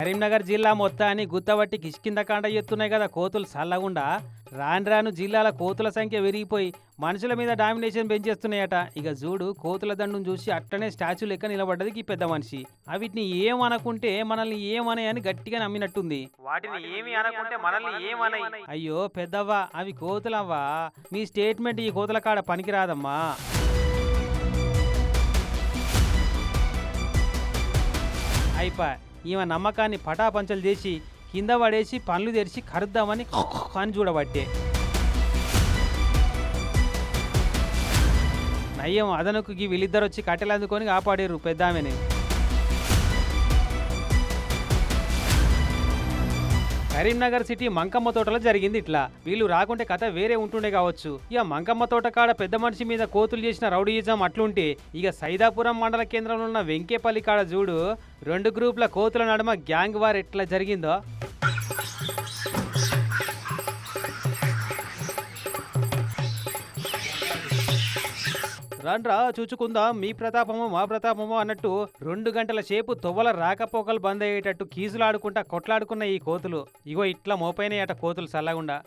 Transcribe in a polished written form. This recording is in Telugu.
కరీంనగర్ జిల్లా మొత్తాన్ని గుత్తబట్టి కిష్కిందకాండ ఎత్తున్నాయి కదా కోతులు చల్లగుండా. రాను రాను జిల్లాల కోతుల సంఖ్య విరిగిపోయి మనుషుల మీద డామినేషన్ పెంచేస్తున్నాయట. ఇక చూడు కోతుల దండును చూసి అట్లనే స్టాచ్యూ లెక్క నిలబడ్డది ఈ పెద్ద మనిషి. అవిటిని ఏమనుకుంటే మనల్ని ఏమనయని గట్టిగా నమ్మినట్టుంది. వాటిని ఏమి అనుకుంటే మనల్ని ఏమనయి. అయ్యో పెద్దవ్వా, అవి కోతులవ్వా. మీ స్టేట్మెంట్ ఈ కోతుల కాడ పనికిరాదమ్మా. అయిపా ఈమె నమ్మకాన్ని పటాపంచలు చేసి కింద పడేసి పనులు తెరిచి కరుద్దామని అని చూడబట్టే. నయ్యం అదనకు వీళ్ళిద్దరు వచ్చి కట్టెలు అందుకొని కాపాడారు పెద్దామెని. కరీంనగర్ సిటీ మంకమ్మ తోటలో జరిగింది ఇట్లా. వీళ్ళు రాకుంటే కథ వేరే ఉంటుండే కావచ్చు. ఇక మంకమ్మ తోట కాడ పెద్ద మనిషి మీద కోతులు చేసిన రౌడీయిజం అట్లుంటే, ఇక సైదాపురం మండల కేంద్రంలో ఉన్న వెంకేపల్లి కాడ చూడు 2 గ్రూపుల కోతుల నడుమ గ్యాంగ్ వార్ ఎట్లా జరిగిందో. రండ్రా చూచుకుందాం మీ ప్రతాపమో మా ప్రతాపమో అన్నట్టు 2 గంటల సేపు తొవ్వల రాకపోకలు బంద్ అయ్యేటట్టు కీసులాడుకుంటా కొట్లాడుకున్న ఈ కోతులు ఇగో ఇట్లా మోపైనాయట కోతులు చల్లగుండా.